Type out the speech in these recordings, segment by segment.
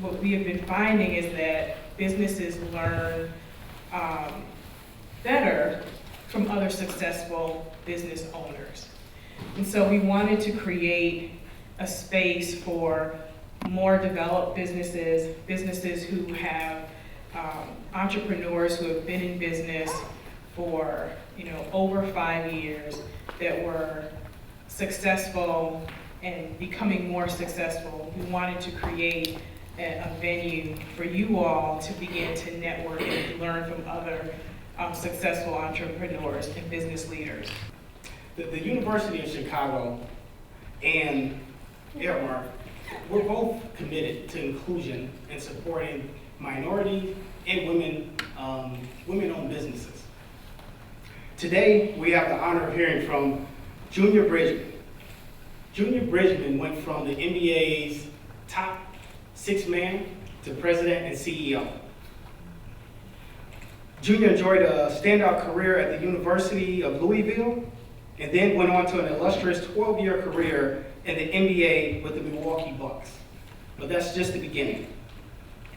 what we have been finding is that businesses learn better from other successful business owners. And so we wanted to create a space for more developed businesses, businesses who have entrepreneurs who have been in business for over 5 years, that were successful and becoming more successful. We wanted to create a venue for you all to begin to network and learn from other successful entrepreneurs and business leaders. The University of Chicago and Airmark, we're both committed to inclusion and supporting minority and women-owned businesses. Today, we have the honor of hearing from Junior Bridgeman. Junior Bridgeman went from the NBA's top 6 man to president and CEO. Junior enjoyed a standout career at the University of Louisville, and then went on to an illustrious 12-year career in the NBA with the Milwaukee Bucks. But that's just the beginning.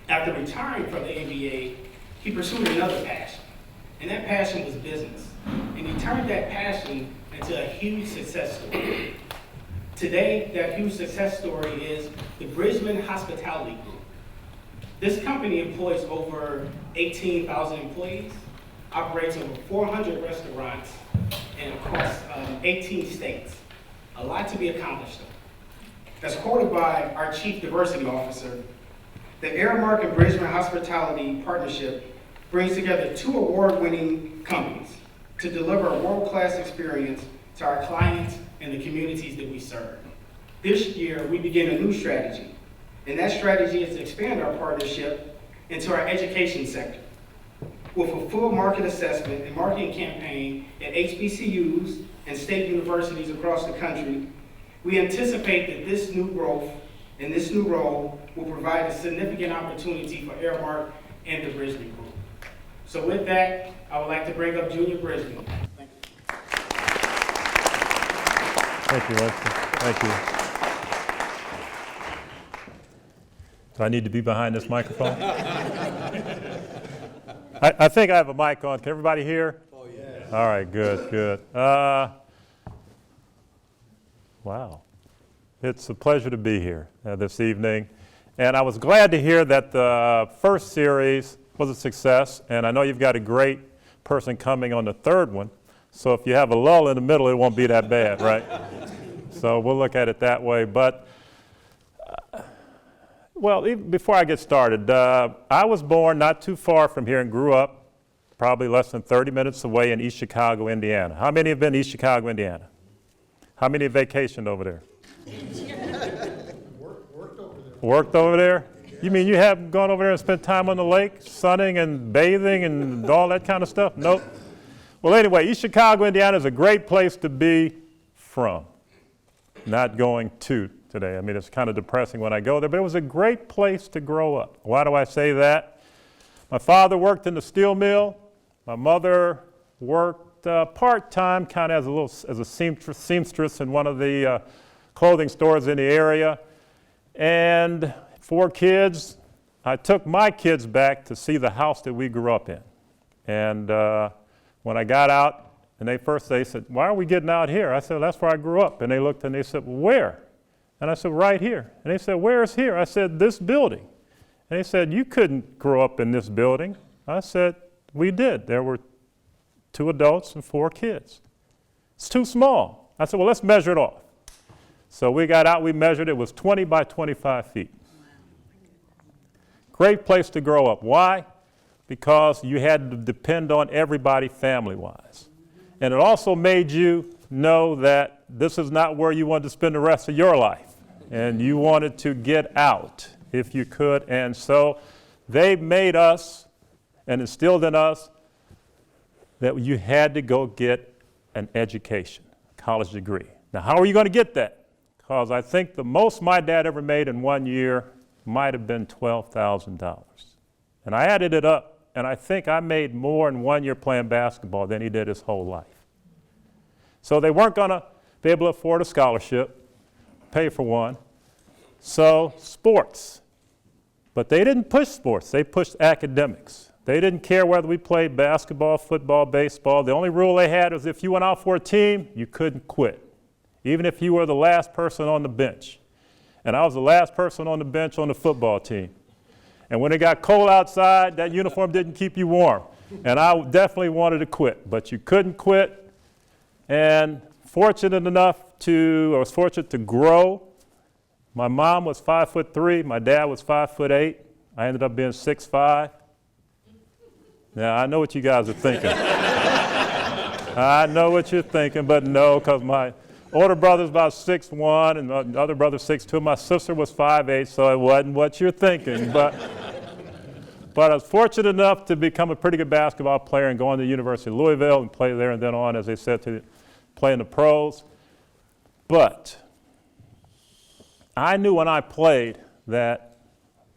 After retiring from the NBA, he pursued another passion, and that passion was business. And he turned that passion into a huge success story. Today, that huge success story is the Bridgeman Hospitality Group. This company employs over 18,000 employees, operates over 400 restaurants, and across 18 states. A lot to be accomplished. As quoted by our Chief Diversity Officer, the Airmark and Bridgeman Hospitality Partnership brings together 2 award-winning companies to deliver a world-class experience to our clients and the communities that we serve. This year, we begin a new strategy, and that strategy is to expand our partnership into our education sector. With a full market assessment and marketing campaign at HBCUs and state universities across the country, we anticipate that this new growth and this new role will provide a significant opportunity for Airmark and the Bridgeman Group. So with that, I would like to bring up Junior Bridgeman. Thank you. Thank you, Lester. Thank you. Do I need to be behind this microphone? I think I have a mic on. Can everybody hear? Oh, yeah. All right, good, good. Wow. It's a pleasure to be here this evening. And I was glad to hear that the first series was a success, and I know you've got a great person coming on the third one. So if you have a lull in the middle, it won't be that bad, right? So we'll look at it that way. But, well, even before I get started, I was born not too far from here and grew up probably less than 30 minutes away in East Chicago, Indiana. How many have been to East Chicago, Indiana? How many have vacationed over there? Worked over there. Worked over there? You mean you haven't gone over there and spent time on the lake, sunning and bathing and all that kind of stuff? Nope. Well, anyway, East Chicago, Indiana is a great place to be from. Not going to today. I mean, it's kind of depressing when I go there, but it was a great place to grow up. Why do I say that? My father worked in the steel mill. My mother worked part-time, kind of as a seamstress in one of the clothing stores in the area. And 4 kids. I took my kids back to see the house that we grew up in. And when I got out, and they said, "Why are we getting out here?" I said, "That's where I grew up." And they looked and they said, "Well, where?" And I said, "Right here." And they said, "Where's here?" I said, "This building." And they said, "You couldn't grow up in this building." I said, "We did. There were 2 adults and 4 kids. It's too small." I said, "Well, let's measure it off." So we got out, we measured, it was 20 by 25 feet. Great place to grow up. Why? Because you had to depend on everybody family-wise. And it also made you know that this is not where you wanted to spend the rest of your life. And you wanted to get out if you could. And so they made us and instilled in us that you had to go get an education, a college degree. Now, how are you going to get that? Because I think the most my dad ever made in 1 year might have been $12,000. And I added it up, and I think I made more in 1 year playing basketball than he did his whole life. So they weren't going to be able to afford a scholarship, pay for one. So sports. But they didn't push sports, they pushed academics. They didn't care whether we played basketball, football, baseball. The only rule they had was if you went out for a team, you couldn't quit, even if you were the last person on the bench. And I was the last person on the bench on the football team. And when it got cold outside, that uniform didn't keep you warm. And I definitely wanted to quit, but you couldn't quit. And I was fortunate to grow. My mom was 5'3", my dad was 5'8". I ended up being 6'5". Now, I know what you guys are thinking. I know what you're thinking, but no, because my older brother's about 6'1", and my other brother's 6'2". My sister was 5'8", so it wasn't what you're thinking. But I was fortunate enough to become a pretty good basketball player and go on to the University of Louisville and play there and then on, as they said, to play in the pros. But I knew when I played that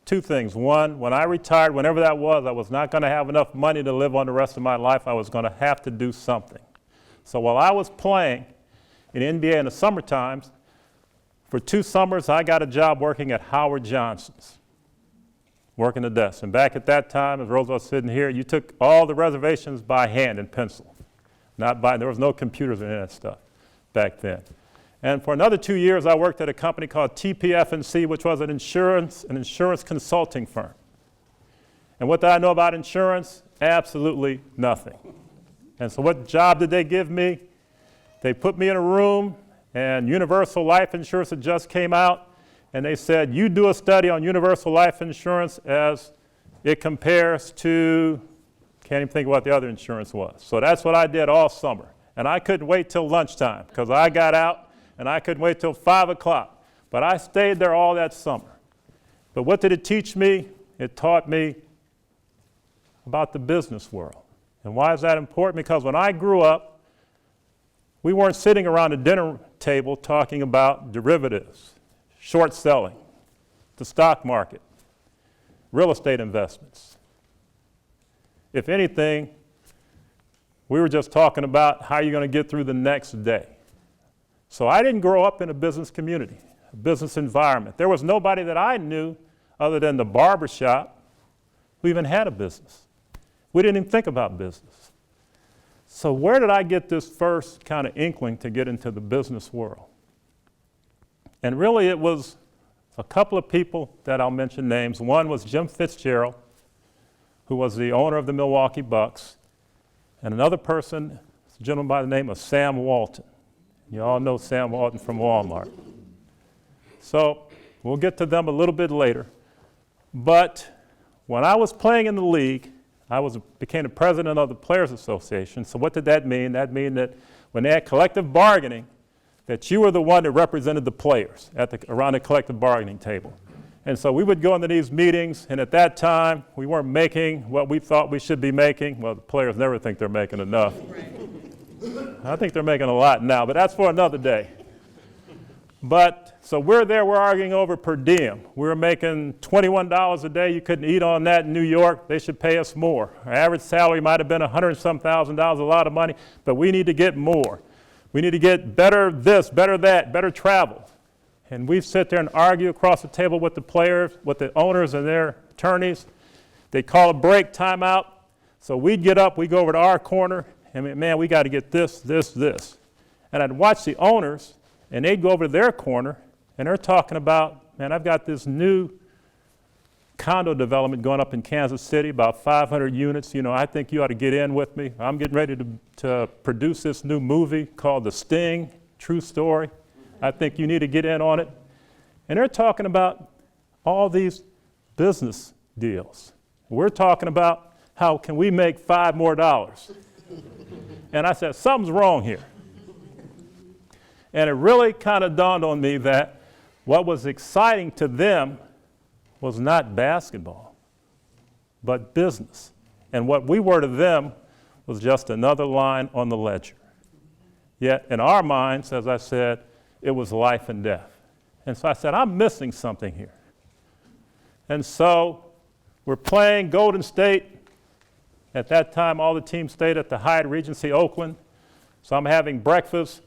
two things. One, when I retired, whenever that was, I was not going to have enough money to live on the rest of my life. I was going to have to do something. So while I was playing in the NBA in the summer times, for 2 summers, I got a job working at Howard Johnson's, working the desk. And back at that time, as Roosevelt's sitting here, you took all the reservations by hand and pencil. There was no computers or any of that stuff back then. And for another 2 years, I worked at a company called TPF&C, which was an insurance consulting firm. And what did I know about insurance? Absolutely nothing. And so what job did they give me? They put me in a room, and universal life insurance had just came out, and they said, you do a study on universal life insurance as it compares to, can't even think of what the other insurance was. So that's what I did all summer. And I couldn't wait till lunchtime, because I got out, and I couldn't wait till 5 o'clock. But I stayed there all that summer. But what did it teach me? It taught me about the business world. And why is that important? Because when I grew up, we weren't sitting around a dinner table talking about derivatives, short selling, the stock market, real estate investments. If anything, we were just talking about how you're going to get through the next day. So I didn't grow up in a business community, a business environment. There was nobody that I knew other than the barber shop who even had a business. We didn't even think about business. So where did I get this first kind of inkling to get into the business world? And really it was a couple of people that I'll mention names. One was Jim Fitzgerald, who was the owner of the Milwaukee Bucks, and another person, a gentleman by the name of Sam Walton. You all know Sam Walton from Walmart. So we'll get to them a little bit later. But when I was playing in the league, I became the president of the Players Association. So what did that mean? That meant that when they had collective bargaining, that you were the one that represented the players around the collective bargaining table. And so we would go into these meetings, and at that time, we weren't making what we thought we should be making. Well, the players never think they're making enough. Right. I think they're making a lot now, but that's for another day. But so we're arguing over per diem. We were making $21 a day. You couldn't eat on that in New York. They should pay us more. Our average salary might have been $100,000, a lot of money, but we need to get more. We need to get better this, better that, better travel. And we sit there and argue across the table with the players, with the owners and their attorneys. They call a break, timeout. So we'd get up, we'd go over to our corner, and man, we got to get this, this, this. And I'd watch the owners, and they'd go over to their corner, and they're talking about, man, I've got this new condo development going up in Kansas City, about 500 units. You know, I think you ought to get in with me. I'm getting ready to produce this new movie called The Sting, true story. I think you need to get in on it. And they're talking about all these business deals. We're talking about how can we make $5 more. And I said, something's wrong here. And it really kind of dawned on me that what was exciting to them was not basketball, but business. And what we were to them was just another line on the ledger. Yet in our minds, as I said, it was life and death. And so I said, I'm missing something here. And so we're playing Golden State. At that time, all the teams stayed at the Hyatt Regency Oakland. So I'm having breakfast,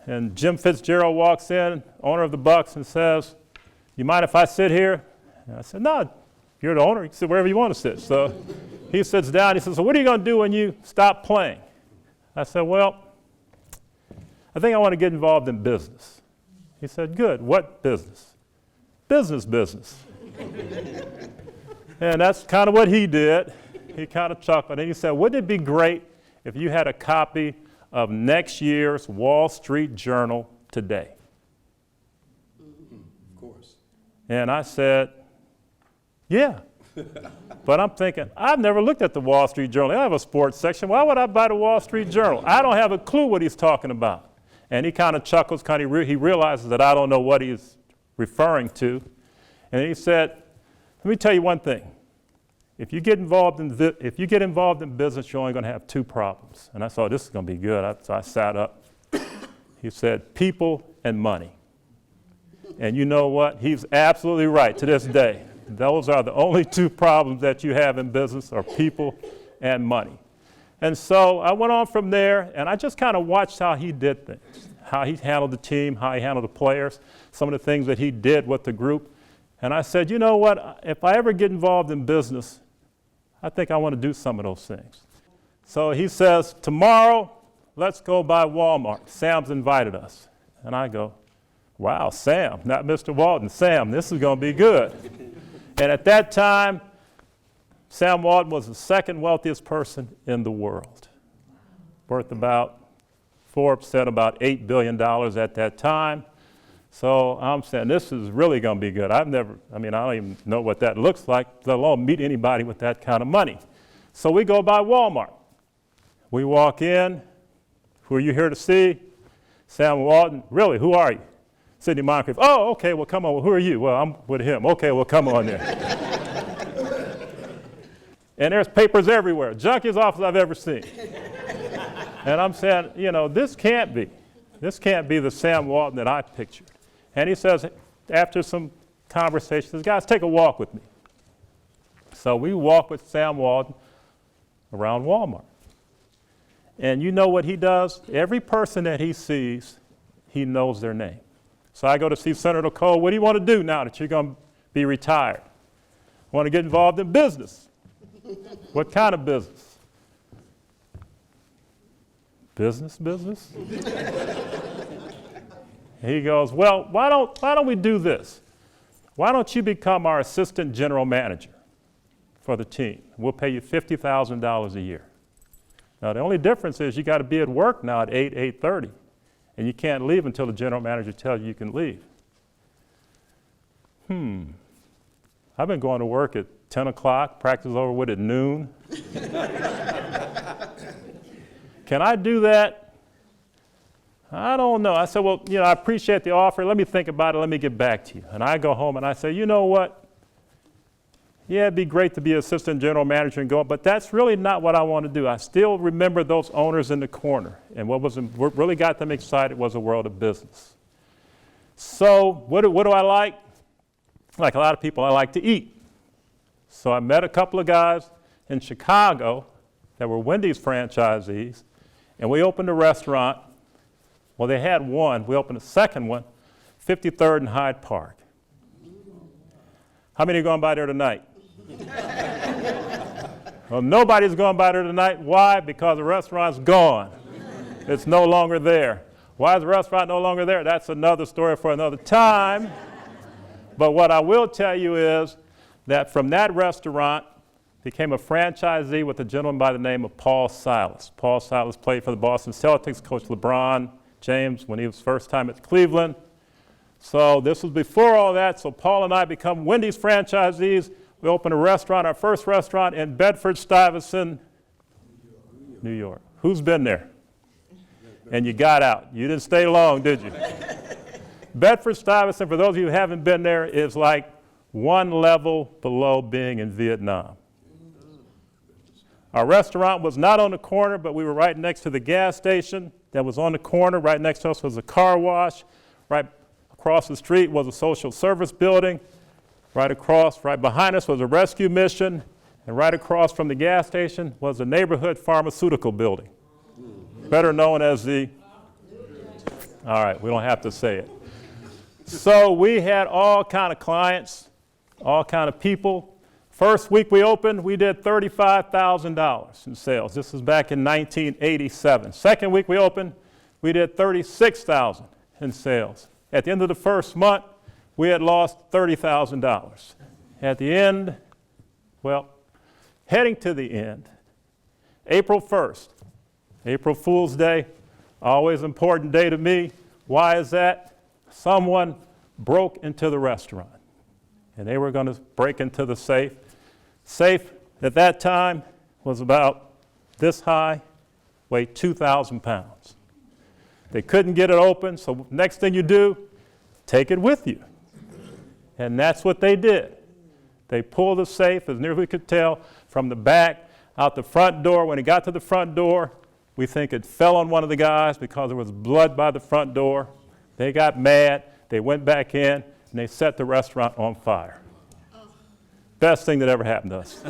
and Jim Fitzgerald walks in, owner of the Bucks, and says, you mind if I sit here? And I said, no, you're the owner. He said, wherever you want to sit. So he sits down. He says, so what are you going to do when you stop playing? I said, well, I think I want to get involved in business. He said, good. What business? Business. And that's kind of what he did. He kind of chuckled. And he said, wouldn't it be great if you had a copy of next year's Wall Street Journal today? Of course. And I said, yeah. But I'm thinking, I've never looked at the Wall Street Journal. They have a sports section. Why would I buy the Wall Street Journal? I don't have a clue what he's talking about. And he kind of chuckles, he realizes that I don't know what he's referring to. And he said, let me tell you one thing. If you get involved in business, you're only going to have two problems. And I thought, this is going to be good. So I sat up. He said, people and money. And you know what? He's absolutely right to this day. Those are the only two problems that you have in business, are people and money. And so I went on from there, and I just kind of watched how he did things, how he handled the team, how he handled the players, some of the things that he did with the group. And I said, you know what? If I ever get involved in business, I think I want to do some of those things. So he says, tomorrow, let's go by Walmart. Sam's invited us. And I go, wow, Sam, not Mr. Walton. Sam, this is going to be good. And at that time, Sam Walton was the second wealthiest person in the world, worth about, Forbes said about $8 billion at that time. So I'm saying, this is really going to be good. I don't even know what that looks like, let alone meet anybody with that kind of money. So we go by Walmart. We walk in. Who are you here to see? Sam Walton. Really, who are you? Sidney Moncrief. Oh, okay, well, come on. Who are you? Well, I'm with him. Okay, well, come on there. And there's papers everywhere. Junkiest office I've ever seen. And I'm saying, this can't be the Sam Walton that I pictured. And he says, after some conversation, he says, guys, take a walk with me. So we walk with Sam Walton around Walmart. And you know what he does? Every person that he sees, he knows their name. So I go to see Senator Cole. What do you want to do now that you're going to be retired? I want to get involved in business. What kind of business? Business? He goes, well, why don't we do this? Why don't you become our assistant general manager for the team? We'll pay you $50,000 a year. Now, the only difference is you got to be at work now at 8:30, and you can't leave until the general manager tells you can leave. I've been going to work at 10 o'clock, practice over with at noon. Can I do that? I don't know. I said, well, I appreciate the offer. Let me think about it. Let me get back to you. And I go home and I say, you know what? Yeah, it'd be great to be assistant general manager and go, but that's really not what I want to do. I still remember those owners in the corner. And what really got them excited was the world of business. So what do I like? Like a lot of people, I like to eat. So I met a couple of guys in Chicago that were Wendy's franchisees, and we opened a restaurant. Well, they had one. We opened a second one, 53rd and Hyde Park. How many are going by there tonight? Well, nobody's going by there tonight. Why? Because the restaurant's gone. It's no longer there. Why is the restaurant no longer there? That's another story for another time. But what I will tell you is that from that restaurant became a franchisee with a gentleman by the name of Paul Silas. Paul Silas played for the Boston Celtics, coached LeBron James when he was first time at Cleveland. So this was before all that, so Paul and I become Wendy's franchisees. We opened a restaurant, our first restaurant in Bedford-Stuyvesant, New York. Who's been there? And you got out. You didn't stay long, did you? Bedford-Stuyvesant, for those of you who haven't been there, is like one level below being in Vietnam. Our restaurant was not on the corner, but we were right next to the gas station that was on the corner. Right next to us was a car wash. Right across the street was a social service building. Right behind us was a rescue mission. And right across from the gas station was a neighborhood pharmaceutical building, better known as the, all right, we don't have to say it. So we had all kind of clients. all kind of people. First week we opened, we did $35,000 in sales. This was back in 1987. Second week we opened, we did $36,000 in sales. At the end of the first month, we had lost $30,000. At the end, well, heading to the end, April 1st, April Fool's Day, always important day to me. Why is that? Someone broke into the restaurant, and they were going to break into the safe. Safe at that time was about this high, weighed 2,000 pounds. They couldn't get it open, so next thing you do, take it with you. And that's what they did. They pulled the safe, as near as we could tell, from the back, out the front door. When it got to the front door, we think it fell on one of the guys because there was blood by the front door. They got mad, they went back in, and they set the restaurant on fire. Best thing that ever happened to us.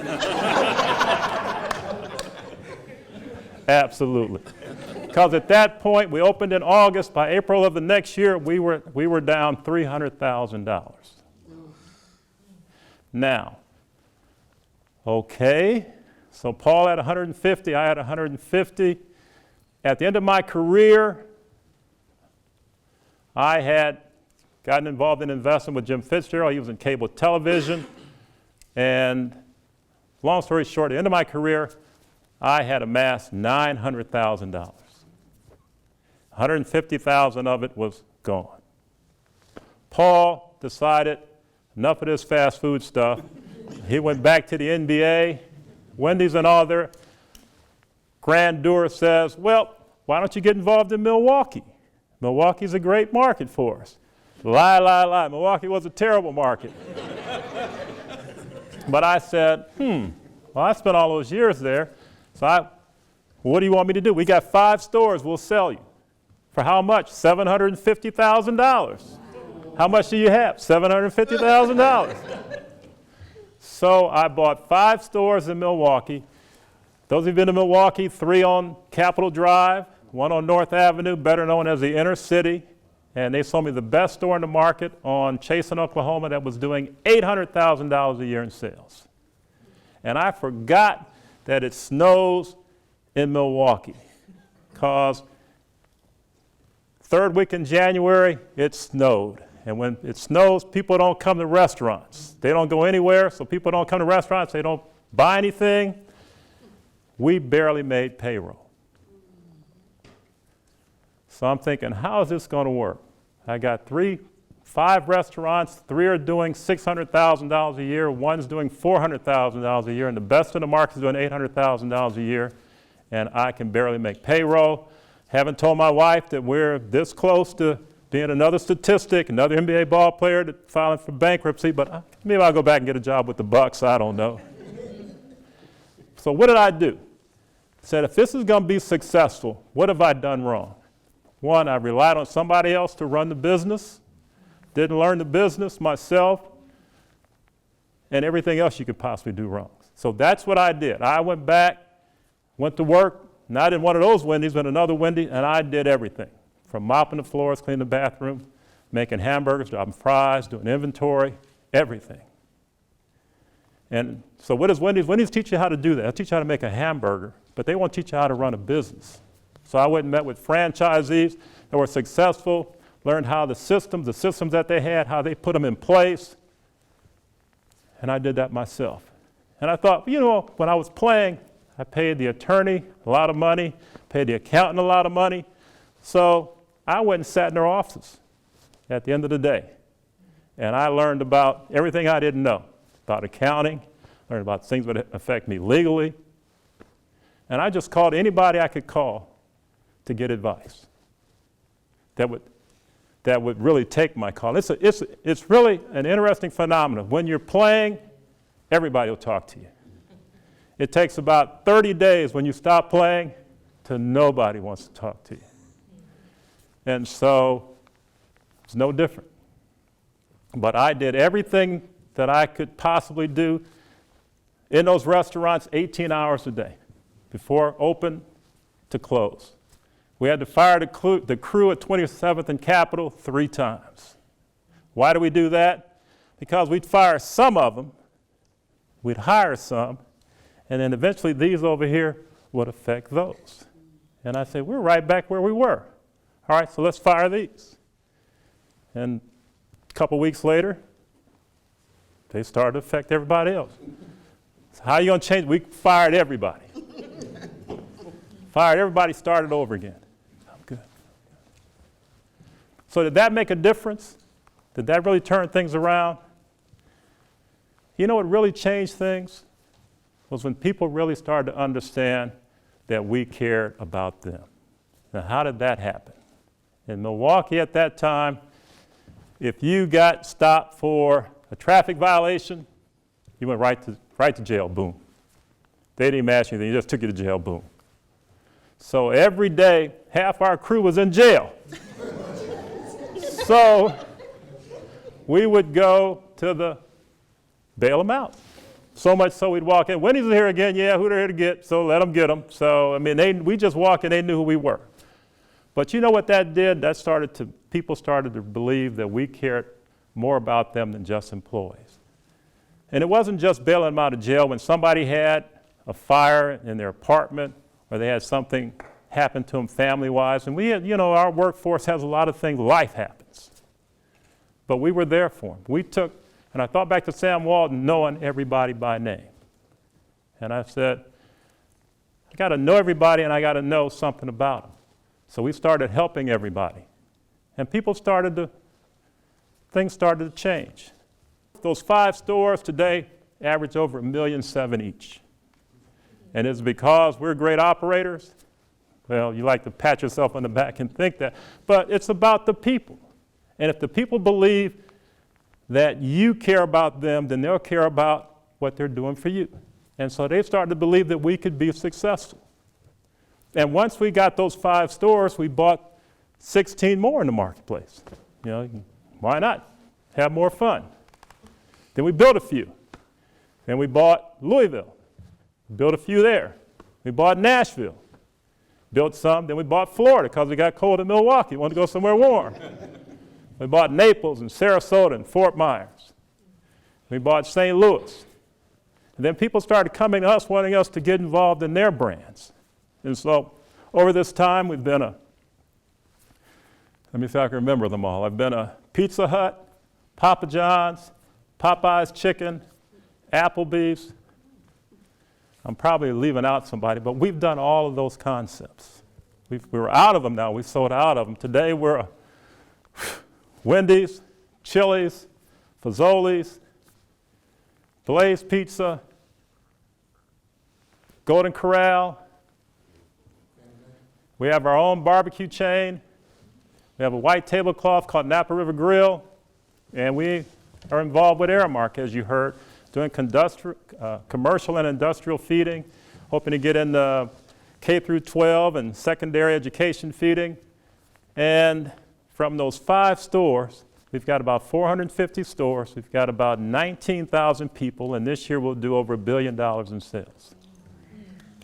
Absolutely. Because at that point, we opened in August. By April of the next year, we were down $300,000. Now, okay, so Paul had 150, I had 150. At the end of my career, I had gotten involved in investment with Jim Fitzgerald. He was in cable television. And long story short, at the end of my career, I had amassed $900,000. $150,000 of it was gone. Paul decided enough of this fast food stuff. He went back to the NBA. Wendy's and all their grandeur says, well, why don't you get involved in Milwaukee? Milwaukee's a great market for us. Lie, lie, lie. Milwaukee was a terrible market. But I said, well, I spent all those years there, so what do you want me to do? We got 5 stores we'll sell you. For how much? $750,000. How much do you have? $750,000. So I bought 5 stores in Milwaukee. Those who've been to Milwaukee, 3 on Capitol Drive, 1 on North Avenue, better known as the inner city. And they sold me the best store in the market on Chasen, Oklahoma, that was doing $800,000 a year in sales. And I forgot that it snows in Milwaukee, because third week in January, it snowed. And when it snows, people don't come to restaurants. They don't go anywhere, so people don't come to restaurants. They don't buy anything. We barely made payroll. So I'm thinking, how is this going to work? I got 5 restaurants, 3 are doing $600,000 a year, 1's doing $400,000 a year, and the best in the market is doing $800,000 a year, and I can barely make payroll. Haven't told my wife that we're this close to being another statistic, another NBA ball player that filing for bankruptcy, but maybe I'll go back and get a job with the Bucks, I don't know. So what did I do? I said, if this is going to be successful, what have I done wrong? 1, I relied on somebody else to run the business, didn't learn the business myself, and everything else you could possibly do wrong. So that's what I did. I went back, went to work, not in one of those Wendy's, but another Wendy's, and I did everything. From mopping the floors, cleaning the bathroom, making hamburgers, dropping fries, doing inventory, everything. And so what does Wendy's? Wendy's teach you how to do that. They'll teach you how to make a hamburger, but they won't teach you how to run a business. So I went and met with franchisees that were successful, learned how the systems that they had, how they put them in place, and I did that myself. And I thought, when I was playing, I paid the attorney a lot of money, paid the accountant a lot of money, so I went and sat in their offices at the end of the day, and I learned about everything I didn't know, about accounting, learned about things that would affect me legally, and I just called anybody I could call to get advice that would really take my call. It's really an interesting phenomenon. When you're playing, everybody will talk to you. It takes about 30 days when you stop playing till nobody wants to talk to you. And so it's no different. But I did everything that I could possibly do in those restaurants 18 hours a day, before open to close. We had to fire the crew at 27th and Capitol 3 times. Why do we do that? because we'd fire some of them, we'd hire some, and then eventually these over here would affect those. And I said, we're right back where we were. All right, so let's fire these. And a couple weeks later, they started to affect everybody else. So how are you going to change? We fired everybody. Fired everybody, started over again. I'm good. So did that make a difference? Did that really turn things around? You know what really changed things? Was when people really started to understand that we cared about them. Now, how did that happen? In Milwaukee at that time, if you got stopped for a traffic violation, you went right to jail, boom. They didn't even ask you anything, they just took you to jail, boom. So every day, half our crew was in jail. So we would go to the bail them out. So much so we'd walk in, Wendy's here again, yeah, who they're here to get, so let them get them. So, I mean, we just walked in, they knew who we were. But you know what that did? People started to believe that we cared more about them than just employees. And it wasn't just bailing them out of jail. When somebody had a fire in their apartment or they had something happen to them family-wise, and we had, our workforce has a lot of things, life happens. But we were there for them. And I thought back to Sam Walton knowing everybody by name. And I said, I got to know everybody and I got to know something about them. So we started helping everybody. And things started to change. Those 5 stores today average over $1.7 million each. And it's because we're great operators. Well, you like to pat yourself on the back and think that. But it's about the people. And if the people believe that you care about them, then they'll care about what they're doing for you. And so they started to believe that we could be successful. And once we got those 5 stores, we bought 16 more in the marketplace. Why not? Have more fun. Then we built a few. Then we bought Louisville. Built a few there. We bought Nashville. Built some. Then we bought Florida because we got cold in Milwaukee. Wanted to go somewhere warm. We bought Naples and Sarasota and Fort Myers. We bought St. Louis. And then people started coming to us wanting us to get involved in their brands. And so over this time, we've been let me see if I can remember them all. I've been a Pizza Hut, Papa John's, Popeye's Chicken, Applebee's. I'm probably leaving out somebody, but we've done all of those concepts. We're out of them now. We sold out of them. Today we're a Wendy's, Chili's, Fazoli's, Blaze Pizza, Golden Corral. We have our own barbecue chain. We have a white tablecloth called Napa River Grill. And we are involved with Aramark, as you heard, doing commercial and industrial feeding, hoping to get into K through 12 and secondary education feeding. And from those 5 stores, we've got about 450 stores. We've got about 19,000 people, and this year we'll do over $1 billion in sales.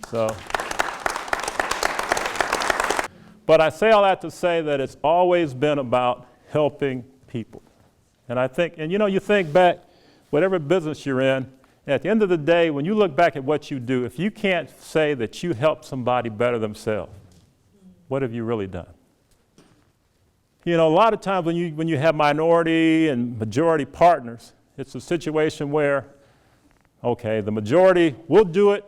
So, but I say all that to say that it's always been about helping people. And I think, you think back, whatever business you're in, at the end of the day, when you look back at what you do, if you can't say that you helped somebody better themselves, what have you really done? A lot of times when you have minority and majority partners, it's a situation where, okay, the majority will do it.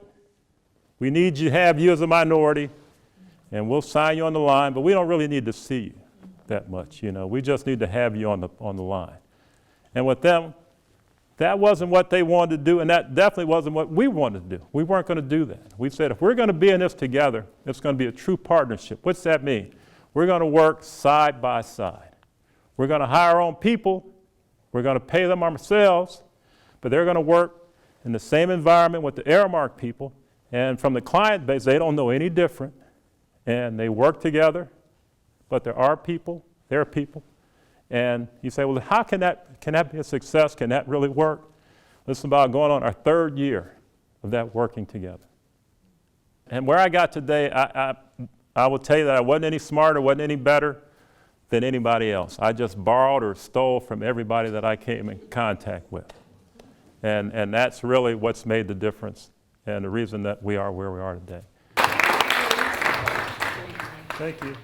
We need you to have you as a minority, and we'll sign you on the line, but we don't really need to see you that much. We just need to have you on the line. And with them, that wasn't what they wanted to do, and that definitely wasn't what we wanted to do. We weren't going to do that. We said, if we're going to be in this together, it's going to be a true partnership. What's that mean? We're going to work side by side. We're going to hire our own people. We're going to pay them ourselves, but they're going to work in the same environment with the Aramark people. And from the client base, they don't know any different. And they work together, but there are people, they're people. And you say, well, how can that be a success? Can that really work? This is about going on our 3rd year of that working together. And where I got today, I will tell you that I wasn't any smarter, wasn't any better than anybody else. I just borrowed or stole from everybody that I came in contact with. And that's really what's made the difference and the reason that we are where we are today. Thank you.